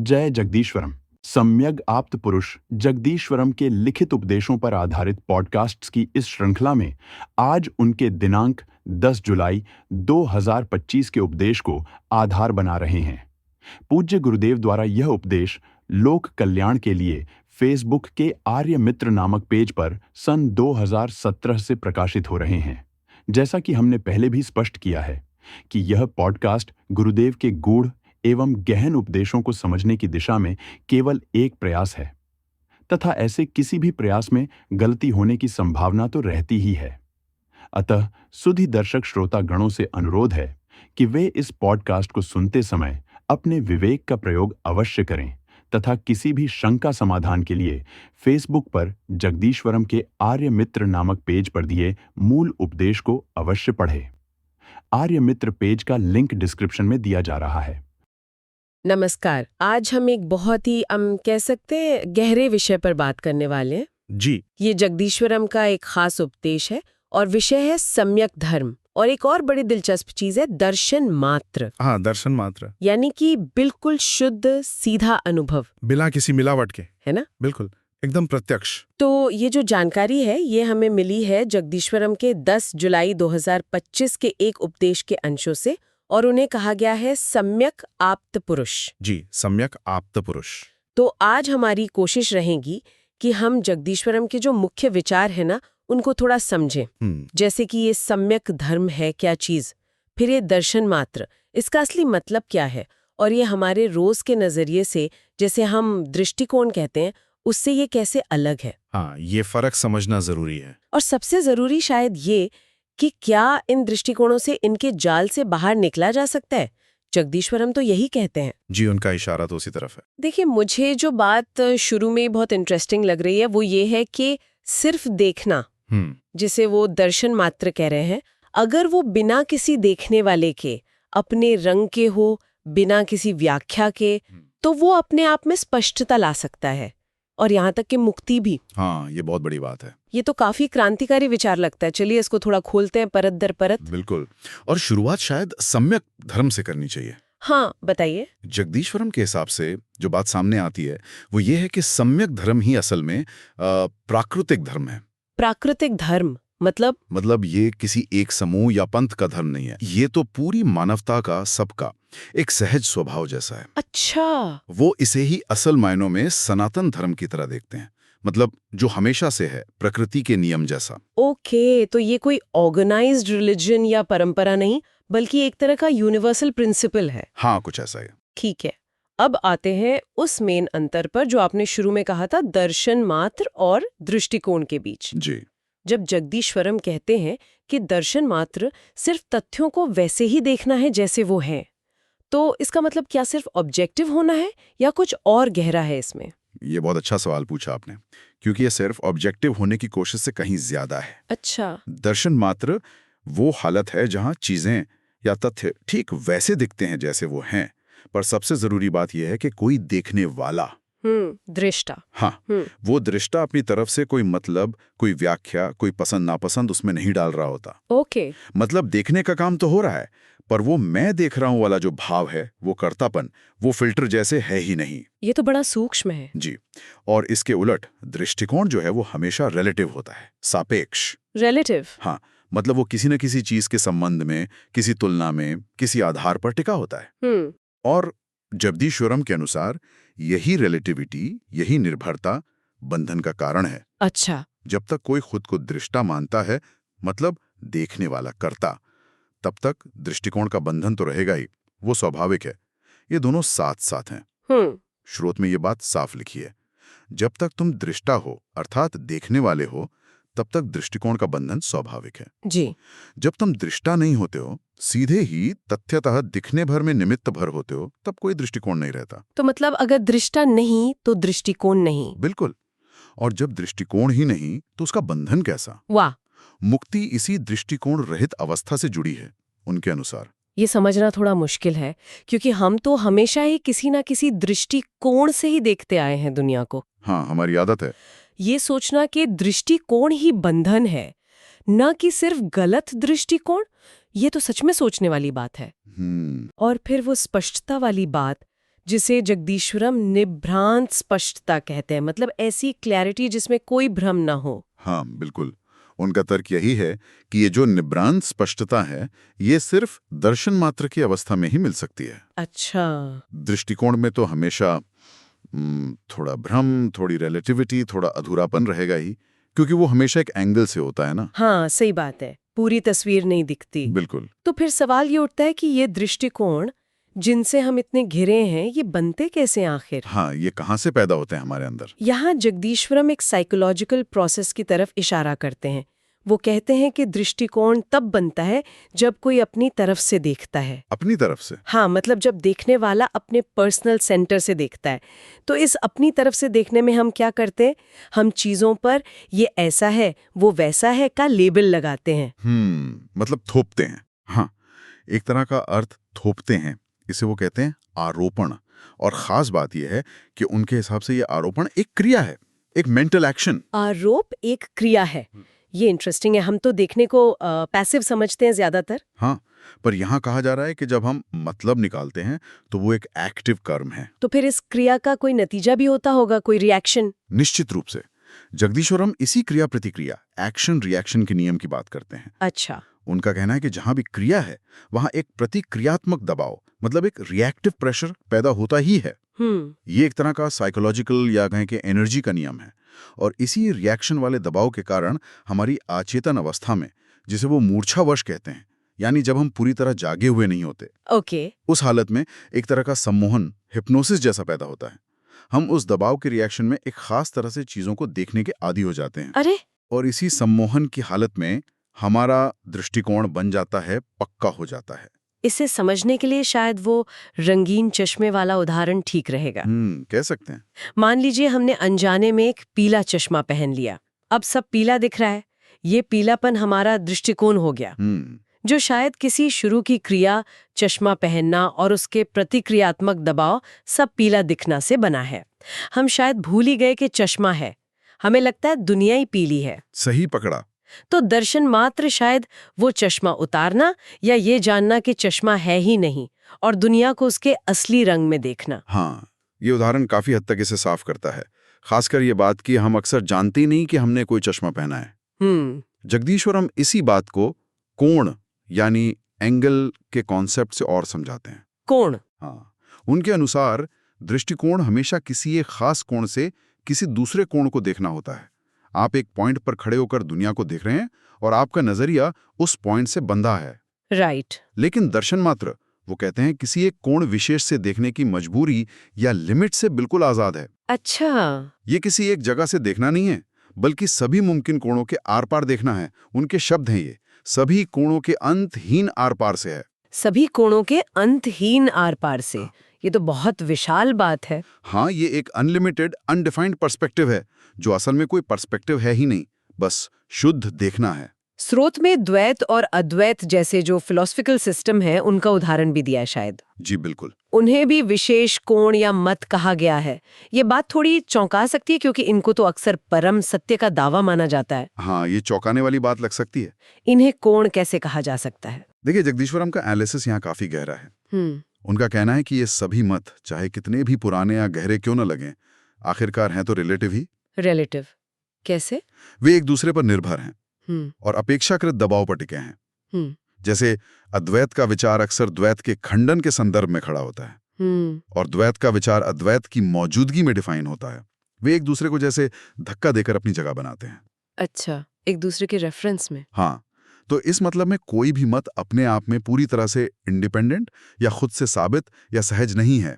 जय जगदीश्वरम। सम्यक आप्त पुरुष जगदीश्वरम के लिखित उपदेशों पर आधारित पॉडकास्ट्स की इस श्रृंखला में आज उनके दिनांक 10 जुलाई 2025 के उपदेश को आधार बना रहे हैं। पूज्य गुरुदेव द्वारा यह उपदेश लोक कल्याण के लिए फेसबुक के आर्य मित्र नामक पेज पर सन 2017 से प्रकाशित हो रहे हैं। जैसा कि हमने पहले भी स्पष्ट किया है कि यह पॉडकास्ट गुरुदेव के गूढ़ एवं गहन उपदेशों को समझने की दिशा में केवल एक प्रयास है तथा ऐसे किसी भी प्रयास में गलती होने की संभावना तो रहती ही है। अतः सुधी दर्शक श्रोता गणों से अनुरोध है कि वे इस पॉडकास्ट को सुनते समय अपने विवेक का प्रयोग अवश्य करें तथा किसी भी शंका समाधान के लिए फेसबुक पर जगदीश्वरम के आर्य मित्र नामक पेज पर दिए मूल उपदेश को अवश्य पढ़ें। आर्य मित्र पेज का लिंक डिस्क्रिप्शन में दिया जा रहा है। नमस्कार। आज हम एक बहुत ही कह सकते हैं गहरे विषय पर बात करने वाले हैं। जी। ये जगदीश्वरम का एक खास उपदेश है और विषय है सम्यक धर्म। और एक और बड़ी दिलचस्प चीज है दर्शन मात्र। हाँ, दर्शन मात्र यानी कि बिल्कुल शुद्ध सीधा अनुभव, बिना किसी मिलावट के, है ना? बिल्कुल एकदम प्रत्यक्ष। तो ये जो जानकारी है ये हमें मिली है जगदीश्वरम के 10 जुलाई 2025 के एक उपदेश के अंशों से, और उन्हें कहा गया है सम्यक आप्त पुरुष। जी, सम्यक आप्त पुरुष। तो आज हमारी कोशिश रहेगी कि हम जगदीश्वरम के जो मुख्य विचार है ना उनको थोड़ा समझें। जैसे कि ये सम्यक धर्म है क्या चीज, फिर ये दर्शन मात्र, इसका असली मतलब क्या है, और ये हमारे रोज के नजरिए से, जैसे हम दृष्टिकोण कहते हैं, उससे ये कैसे अलग है। हाँ, ये फर्क समझना जरूरी है। और सबसे जरूरी शायद ये कि क्या इन दृष्टिकोणों से इनके जाल से बाहर निकला जा सकता है। जगदीश्वरम तो यही कहते हैं। जी, उनका इशारा तो उसी तरफ है। देखिए, मुझे जो बात शुरू में बहुत इंटरेस्टिंग लग रही है वो ये है कि सिर्फ देखना, जिसे वो दर्शन मात्र कह रहे हैं, अगर वो बिना किसी देखने वाले के, अपने रंग के हो, बिना किसी व्याख्या के, तो वो अपने आप में स्पष्टता ला सकता है और यहाँ तक कि मुक्ति भी। हाँ, ये बहुत बड़ी बात है। ये तो काफी क्रांतिकारी विचार लगता है। चलिए इसको थोड़ा खोलते हैं परत दर परत। बिल्कुल। और शुरुआत शायद सम्यक धर्म से करनी चाहिए। हाँ, बताइए। जगदीश्वरम के हिसाब से जो बात सामने आती है वो ये है कि सम्यक धर्म ही असल में प्राकृतिक धर्म है। प्राकृतिक धर्म मतलब ये किसी एक समूह या पंथ का धर्म नहीं है। ये तो पूरी मानवता का, सबका एक सहज स्वभाव जैसा है। अच्छा। वो इसे ही असल मायनों में सनातन धर्म की तरह देखते हैं, मतलब जो हमेशा से है, प्रकृति के नियम जैसा। ओके, तो ये कोई ऑर्गेनाइज्ड रिलीजन या परंपरा नहीं, बल्कि एक तरह का यूनिवर्सल प्रिंसिपल है। हाँ, कुछ ऐसा है। ठीक है, अब आते हैं उस मेन अंतर पर जो आपने शुरू में कहा था, दर्शन मात्र और दृष्टिकोण के बीच। जी। जब जगदीश्वरम कहते हैं कि दर्शन मात्र सिर्फ तथ्यों को वैसे ही देखना है जैसे वो हैं, तो इसका मतलब क्या सिर्फ ऑब्जेक्टिव होना है या कुछ और गहरा है इसमें? ये बहुत अच्छा सवाल पूछा आपने, क्योंकि ये सिर्फ ऑब्जेक्टिव होने की कोशिश से कहीं ज्यादा है। अच्छा। दर्शन मात्र वो हालत है जहां चीजें या तथ्य ठीक वैसे दिखते हैं जैसे वो हैं, पर सबसे जरूरी बात यह है कि कोई देखने वाला, दृष्टा, हाँ, वो दृष्टा अपनी तरफ से कोई मतलब, कोई व्याख्या, कोई पसंद नापसंद उसमें नहीं डाल रहा होता। ओके। मतलब देखने का काम तो हो रहा है, पर वो मैं देख रहा हूं वाला जो भाव है, वो कर्तापन, वो फिल्टर जैसे है ही नहीं। ये तो बड़ा सूक्ष्म है। जी। और इसके उलट दृष्टिकोण जो है वो हमेशा रिलेटिव होता है, सापेक्ष। रिलेटिव? हाँ, मतलब वो किसी न किसी चीज के संबंध में, किसी तुलना में, किसी आधार पर टिका होता है। और जगदीश्वरम के अनुसार यही रिलेटिविटी, यही निर्भरता बंधन का कारण है। अच्छा। जब तक कोई खुद को दृष्टा मानता है, मतलब देखने वाला, कर्ता, तब तक दृष्टिकोण का बंधन तो रहेगा ही, वो स्वाभाविक है। ये दोनों साथ साथ हैं। श्रोत में ये बात साफ लिखी है। जब तक तुम दृष्टा हो, अर्थात देखने वाले हो, तब तक दृष्टिकोण का बंधन स्वाभाविक है। जी। जब तुम दृष्टा नहीं होते हो, सीधे ही तथ्यतः दिखने भर में निमित्त भर होते हो, तब कोई दृष्टिकोण नहीं रहता। तो मतलब अगर दृष्टा नहीं तो दृष्टिकोण नहीं। बिल्कुल। और जब दृष्टिकोण ही नहीं तो उसका बंधन कैसा? वाह। मुक्ति इसी दृष्टिकोण रहित अवस्था से जुड़ी है उनके अनुसार। ये समझना थोड़ा मुश्किल है, क्योंकि हम तो हमेशा ही किसी ना किसी दृष्टिकोण से ही देखते आए हैं दुनिया को। हाँ, हमारी आदत है। ये सोचना कि दृष्टिकोण ही बंधन है, न कि सिर्फ गलत दृष्टिकोण, ये तो सच में सोचने वाली बात है। और फिर वो स्पष्टता वाली बात, जिसे जगदीश्वरम निभ्रांत स्पष्टता कहते हैं, मतलब ऐसी क्लैरिटी जिसमें कोई भ्रम ना हो। हाँ बिल्कुल, उनका तर्क यही है कि ये जो निभ्रांत स्पष्टता है ये सिर्फ दर्शन मात्र की अवस्था में ही मिल सकती है। अच्छा। दृष्टिकोण में तो हमेशा थोड़ा भ्रम, थोड़ी रिलेटिविटी, थोड़ा अधूरापन रहेगा ही, क्योंकि वो हमेशा एक एंगल से होता है ना। हाँ सही बात है, पूरी तस्वीर नहीं दिखती। बिल्कुल। तो फिर सवाल ये उठता है कि ये दृष्टिकोण जिनसे हम इतने घिरे हैं ये बनते कैसे आखिर? हाँ, ये कहाँ से पैदा होते हैं हमारे अंदर? यहाँ जगदीश्वरम एक साइकोलॉजिकल प्रोसेस की तरफ इशारा करते हैं। वो कहते हैं कि दृष्टिकोण तब बनता है जब कोई अपनी तरफ से देखता है। अपनी तरफ से? हाँ, मतलब जब देखने वाला अपने पर्सनल सेंटर से देखता है। तो इस अपनी तरफ से देखने में हम क्या करते हैं? हम चीजों पर ये ऐसा है, वो वैसा है का लेबल लगाते हैं। मतलब थोपते हैं। हाँ, एक तरह का अर्थ थोपते हैं। इसे वो कहते हैं आरोपण। और खास बात यह है कि उनके हिसाब से ये आरोपण एक क्रिया है, एक मेंटल एक्शन। आरोप एक क्रिया है। ये इंटरेस्टिंग है। हम तो देखने को पैसिव समझते हैं ज्यादातर। हाँ, पर यहाँ कहा जा रहा है कि जब हम मतलब निकालते हैं तो वो एक एक्टिव कर्म है। तो फिर इस क्रिया का कोई नतीजा भी होता होगा, कोई रिएक्शन? निश्चित रूप से। जगदीश्वरम इसी क्रिया प्रतिक्रिया, एक्शन रिएक्शन के नियम की बात करते हैं। अच्छा। उनका कहना है कि जहां भी क्रिया है वहां एक प्रतिक्रियात्मक दबाव, मतलब एक रिएक्टिव प्रेशर पैदा होता ही है। ये एक तरह का साइकोलॉजिकल या कहें कि एनर्जी का नियम है। और इसी रिएक्शन वाले दबाव के कारण हमारी अचेतन अवस्था में, जिसे वो मूर्छावश कहते हैं, यानी जब हम पूरी तरह जागे हुए नहीं होते, उस हालत में एक तरह का सम्मोहन, हिप्नोसिस जैसा पैदा होता है। हम उस दबाव के रिएक्शन में एक खास तरह से चीजों को देखने के आदी हो जाते हैं। अरे! और इसी सम्मोहन की हालत में हमारा दृष्टिकोण बन जाता है, पक्का हो जाता है। इसे समझने के लिए शायद वो रंगीन चश्मे वाला उदाहरण ठीक रहेगा। कह सकते हैं। मान लीजिए हमने अनजाने में एक पीला चश्मा पहन लिया। अब सब पीला दिख रहा है। ये पीलापन हमारा दृष्टिकोण हो गया, जो शायद किसी शुरू की क्रिया, चश्मा पहनना और उसके प्रतिक्रियात्मक दबाव, सब पीला दिखना से बना है। हम शायद भूल ही गए कि चश्मा है। हमें लगता है दुनिया ही पीली है। सही पकड़ा। तो दर्शन मात्र शायद वो चश्मा उतारना या ये जानना कि चश्मा है ही नहीं और दुनिया को उसके असली रंग में देखना। हाँ, ये उदाहरण काफी हद तक इसे साफ करता है। खासकर ये बात कि हम अक्सर जानते ही नहीं कि हमने कोई चश्मा पहना है। जगदीश्वरम इसी बात को कोण यानी एंगल के कॉन्सेप्ट से और समझाते हैं। कोण? हाँ, उनके अनुसार दृष्टिकोण हमेशा किसी एक खास कोण से किसी दूसरे कोण को देखना होता है। आप एक पॉइंट पर खड़े होकर दुनिया को देख रहे हैं और आपका नजरिया उस पॉइंट से बंधा है। राइट। लेकिन दर्शन मात्र, वो कहते हैं, किसी एक कोण विशेष से देखने की मजबूरी या लिमिट से बिल्कुल आजाद है। अच्छा। ये किसी एक जगह से देखना नहीं है, बल्कि सभी मुमकिन कोणों के आर पार देखना है। उनके शब्द हैं ये, सभी कोणों के अंतहीन आर पार से है। सभी कोणों के अंतहीन आर पार से। ये तो बहुत विशाल बात है। हाँ, ये एक अनलिमिटेड, अनडिफाइंड पर्सपेक्टिव है, जो असल में कोई पर्सपेक्टिव है ही नहीं, बस शुद्ध देखना है। स्रोत में द्वैत और अद्वैत जैसे जो फिलोसफिकल सिस्टम है उनका उदाहरण भी दिया है शायद। जी बिल्कुल। उन्हें भी विशेष कोण या मत कहा गया है। ये बात थोड़ी चौंका सकती है क्योंकि इनको तो अक्सर परम सत्य का दावा माना जाता है। हाँ, ये चौंकाने वाली बात लग सकती है। इन्हें कोण कैसे कहा जा सकता है? देखिए, जगदीश्वरम का एनालिसिस यहाँ काफी गहरा है। उनका कहना है कि ये सभी मत, चाहे कितने भी पुराने या गहरे क्यों न लगें, आखिरकार हैं तो रिलेटिव ही। रिलेटिव कैसे? वे एक दूसरे पर निर्भर हैं और अपेक्षाकृत दबाव पर टिके हैं। जैसे अद्वैत का विचार अक्सर द्वैत के खंडन के संदर्भ में खड़ा होता है और द्वैत का विचार अद्वैत की मौजूदगी में डिफाइन होता है। वे एक दूसरे को जैसे धक्का देकर अपनी जगह बनाते हैं। अच्छा, एक दूसरे के रेफरेंस में। हाँ, तो इस मतलब में कोई भी मत अपने आप में पूरी तरह से इंडिपेंडेंट या खुद से साबित या सहज नहीं है।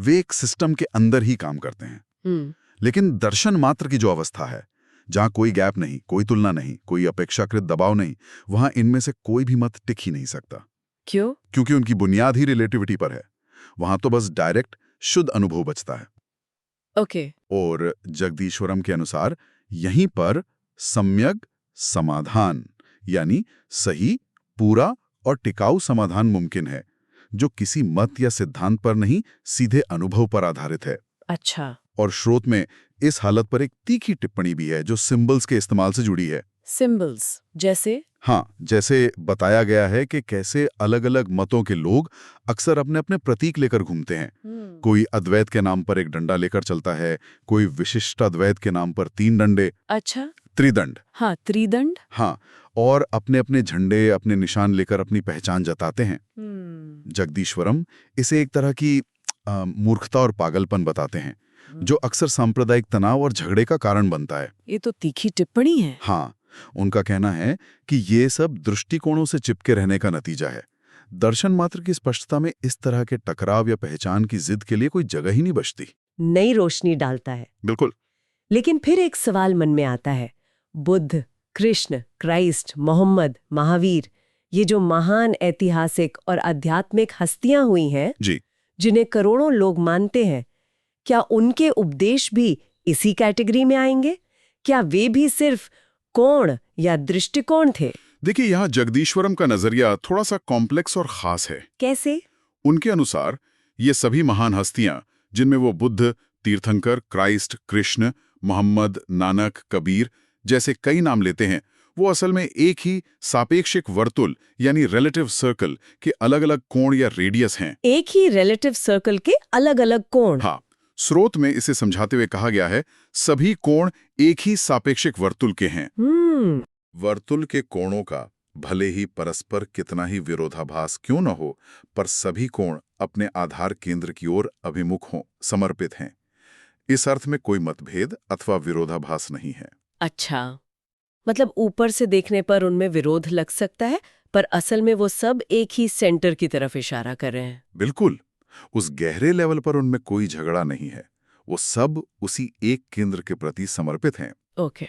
वे एक सिस्टम के अंदर ही काम करते हैं। लेकिन दर्शन मात्र की जो अवस्था है, जहां कोई गैप नहीं, कोई तुलना नहीं, कोई अपेक्षाकृत दबाव नहीं, वहां इनमें से कोई भी मत टिक ही नहीं सकता। क्यों? क्योंकि उनकी बुनियाद ही रिलेटिविटी पर है। वहां तो बस डायरेक्ट शुद्ध अनुभव बचता है। ओके। और जगदीश्वरम के अनुसार यहीं पर सम्यक समाधान यानी सही, पूरा और टिकाऊ समाधान मुमकिन है, जो किसी मत या सिद्धांत पर नहीं, सीधे अनुभव पर आधारित है। अच्छा। और स्रोत में इस हालत पर एक तीखी टिप्पणी भी है जो सिंबल्स के इस्तेमाल से जुड़ी है। सिंबल्स जैसे? हाँ, जैसे बताया गया है कि कैसे अलग अलग मतों के लोग अक्सर अपने अपने प्रतीक लेकर घूमते हैं। कोई अद्वैत के नाम पर एक डंडा लेकर चलता है, कोई विशिष्ट अद्वैत के नाम पर 3 डंडे, अच्छा, त्रिदंड। हाँ, त्रिदंड। हाँ, और अपने अपने झंडे, अपने निशान लेकर अपनी पहचान जताते हैं। जगदीश्वरम इसे एक तरह की मूर्खता और पागलपन बताते हैं, जो अक्सर सांप्रदायिक तनाव और झगड़े का कारण बनता है। ये तो तीखी टिप्पणी है। हाँ, उनका कहना है कि ये सब दृष्टिकोणों से चिपके रहने का नतीजा है। दर्शन मात्र की स्पष्टता में इस तरह के टकराव या पहचान की जिद के लिए कोई जगह ही नहीं बचती। नई रोशनी डालता है। बिल्कुल। लेकिन फिर एक सवाल मन में आता है, बुद्ध, कृष्ण, क्राइस्ट, मोहम्मद, महावीर, ये जो महान ऐतिहासिक और आध्यात्मिक हस्तियां हुई हैं, जी, जिन्हें करोड़ों लोग मानते हैं, क्या उनके उपदेश भी इसी कैटेगरी में आएंगे? क्या वे भी सिर्फ कोण या दृष्टिकोण थे? देखिए, यहाँ जगदीश्वरम का नजरिया थोड़ा सा कॉम्प्लेक्स और खास है। कैसे? उनके अनुसार ये सभी महान हस्तियां, जिनमें वो बुद्ध, तीर्थंकर, क्राइस्ट, कृष्ण, मोहम्मद, नानक, कबीर जैसे कई नाम लेते हैं, वो असल में एक ही सापेक्षिक वर्तुल यानी रिलेटिव सर्कल के अलग अलग कोण या रेडियस हैं। एक ही रिलेटिव सर्कल के अलग अलग कोण। हाँ, स्रोत में इसे समझाते हुए कहा गया है, सभी कोण एक ही सापेक्षिक वर्तुल के हैं। वर्तुल के कोणों का भले ही परस्पर कितना ही विरोधाभास क्यों न हो, पर सभी कोण अपने आधार केंद्र की ओर अभिमुख हों, समर्पित हैं। इस अर्थ में कोई मतभेद अथवा विरोधाभास नहीं है। अच्छा, मतलब ऊपर से देखने पर उनमें विरोध लग सकता है, पर असल में वो सब एक ही सेंटर की तरफ इशारा कर रहे हैं। बिल्कुल, उस गहरे लेवल पर उनमें कोई झगड़ा नहीं है। वो सब उसी एक केंद्र के प्रति समर्पित हैं। ओके।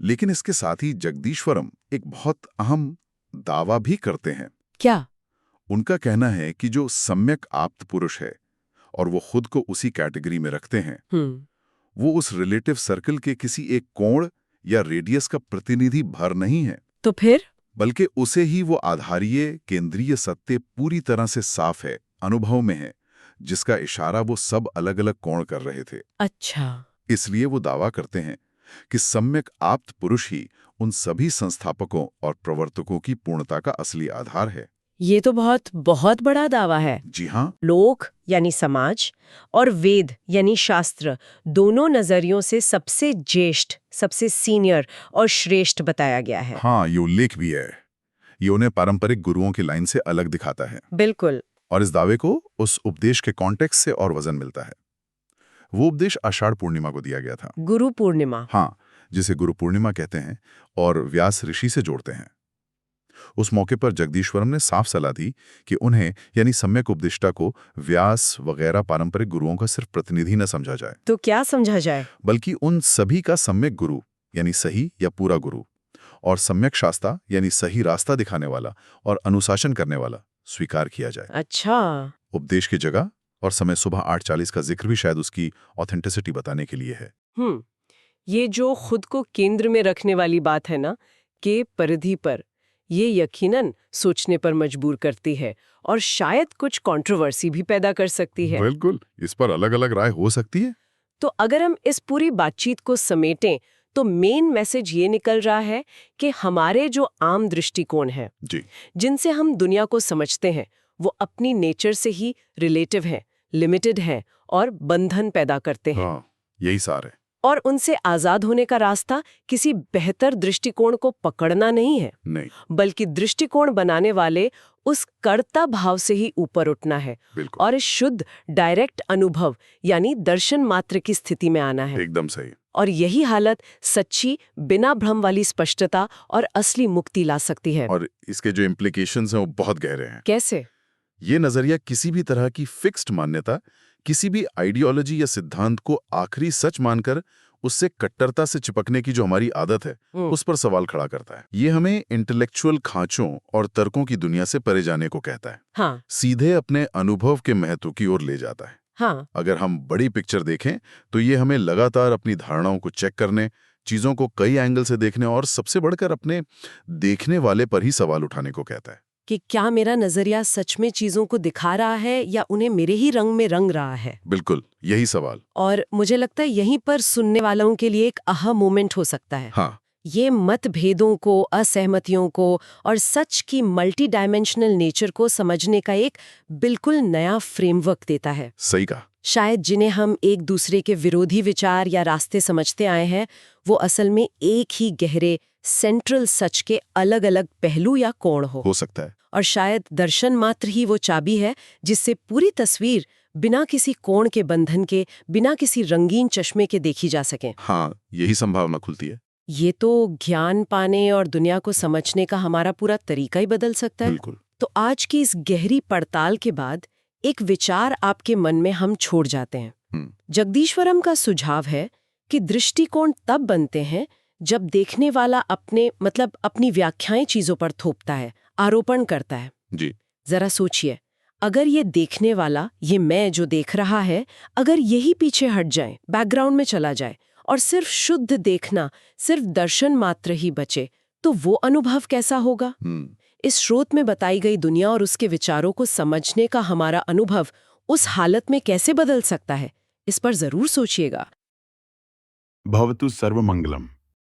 लेकिन इसके साथ ही जगदीश्वरम एक बहुत अहम दावा भी करते हैं। क्या? उनका कहना है कि जो सम्यक आप्त पुरुष है और वो खुद को उसी कैटेगरी में रखते हैं, वो उस रिलेटिव सर्कल के किसी एक कोण या रेडियस का प्रतिनिधि भर नहीं है। तो फिर? बल्कि उसे ही वो आधारीय केंद्रीय सत्य पूरी तरह से साफ है, अनुभव में है, जिसका इशारा वो सब अलग अलग कोण कर रहे थे। अच्छा। इसलिए वो दावा करते हैं कि सम्यक आप्त पुरुष ही उन सभी संस्थापकों और प्रवर्तकों की पूर्णता का असली आधार है। ये तो बहुत बड़ा दावा है। जी हाँ। लोक यानी समाज और वेद यानी शास्त्र, दोनों नजरियों से सबसे ज्येष्ठ, सबसे सीनियर और श्रेष्ठ बताया गया है। हाँ, ये उल्लेख भी है। ये उन्हें पारंपरिक गुरुओं की लाइन से अलग दिखाता है। बिल्कुल। और इस दावे को उस उपदेश के कॉन्टेक्स्ट से और वजन मिलता है। वो उपदेश आषाढ़ पूर्णिमा को दिया गया था। गुरु पूर्णिमा। हाँ, जिसे गुरु पूर्णिमा कहते हैं और व्यास ऋषि से जोड़ते हैं। उस मौके पर जगदीश्वरम ने साफ सलाह दी कि उन्हें यानी सम्यक उपदिष्टा को व्यास वगैरह पारंपरिक गुरुओं का सिर्फ प्रतिनिधि न समझा जाए। तो क्या समझा जाए? बल्कि उन सभी का सम्यक गुरु यानी सही या पूरा गुरु, और सम्यक शास्ता यानी सही रास्ता दिखाने वाला और अनुशासन करने वाला स्वीकार किया जाए। अच्छा। उपदेश की जगह और समय सुबह 8:40 का जिक्र भी शायद उसकी ऑथेंटिसिटी बताने के लिए है। ये जो खुद को केंद्र में रखने वाली बात है ना, के परिधि पर, ये यकीनन सोचने पर मजबूर करती है और शायद कुछ कंट्रोवर्सी भी पैदा कर सकती है। बिल्कुल, इस पर अलग अलग राय हो सकती है। तो अगर हम इस पूरी बातचीत को समेटें तो मेन मैसेज ये निकल रहा है कि हमारे जो आम दृष्टिकोण हैं, जी, जिनसे हम दुनिया को समझते हैं, वो अपनी नेचर से ही रिलेटिव हैं, लिमिटेड हैं और बंधन पैदा करते हैं। हाँ, यही सार है। और उनसे आजाद होने का रास्ता किसी बेहतर दृष्टिकोण को पकड़ना नहीं है, नहीं, बल्कि दृष्टिकोण बनाने वाले उस कर्ता भाव से ही ऊपर उठना है और इस शुद्ध डायरेक्ट अनुभव यानी दर्शन मात्र की स्थिति में आना है। एकदम सही। और यही हालत सच्ची, बिना भ्रम वाली स्पष्टता और असली मुक्ति ला सकती है। और इसके जो इम्प्लीकेशंस हैं वो बहुत गहरे हैं। कैसे? ये नजरिया किसी भी तरह की फिक्स्ड मान्यता, किसी भी आइडियोलॉजी या सिद्धांत को आखिरी सच मानकर उससे कट्टरता से चिपकने की जो हमारी आदत है, उस पर सवाल खड़ा करता है। ये हमें इंटेलेक्चुअल खांचों और तर्कों की दुनिया से परे जाने को कहता है। हाँ। सीधे अपने अनुभव के महत्व की ओर ले जाता है। हाँ। अगर हम बड़ी पिक्चर देखें तो ये हमें लगातार अपनी धारणाओं को चेक करने, चीजों को कई एंगल से देखने और सबसे बढ़कर अपने देखने वाले पर ही सवाल उठाने को कहता है कि क्या मेरा नजरिया सच में चीजों को दिखा रहा है या उन्हें मेरे ही रंग में रंग रहा है। बिल्कुल, यही सवाल। और मुझे लगता है यहीं पर सुनने वालों के लिए एक आहा मोमेंट हो सकता है। हाँ, ये मतभेदों को, असहमतियों को और सच की मल्टी डायमेंशनल नेचर को समझने का एक बिल्कुल नया फ्रेमवर्क देता है। सही कहा। शायद जिन्हें हम एक दूसरे के विरोधी विचार या रास्ते समझते आए हैं, वो असल में एक ही गहरे सेंट्रल सच के अलग अलग पहलू या कोण हो सकता है। और शायद दर्शन मात्र ही वो चाबी है जिससे पूरी तस्वीर बिना किसी कोण के बंधन के, बिना किसी रंगीन चश्मे के देखी जा सके। हाँ, यही संभावना खुलती है। ये तो ज्ञान पाने और दुनिया को समझने का हमारा पूरा तरीका ही बदल सकता है। बिल्कुल। तो आज की इस गहरी पड़ताल के बाद एक विचार आपके मन में हम छोड़ जाते हैं। जगदीश्वरम का सुझाव है कि दृष्टिकोण तब बनते हैं जब देखने वाला अपनी व्याख्याएं चीजों पर थोपता है, आरोपण करता है। जी। जरा सोचिए, अगर ये देखने वाला, ये मैं जो देख रहा है, अगर यही पीछे हट जाए, बैकग्राउंड में चला जाए और सिर्फ शुद्ध देखना, सिर्फ दर्शन मात्र ही बचे, तो वो अनुभव कैसा होगा? इस स्रोत में बताई गई दुनिया और उसके विचारों को समझने का हमारा अनुभव उस हालत में कैसे बदल सकता है? इस पर जरूर सोचिएगा। भवतु सर्वमंगलम।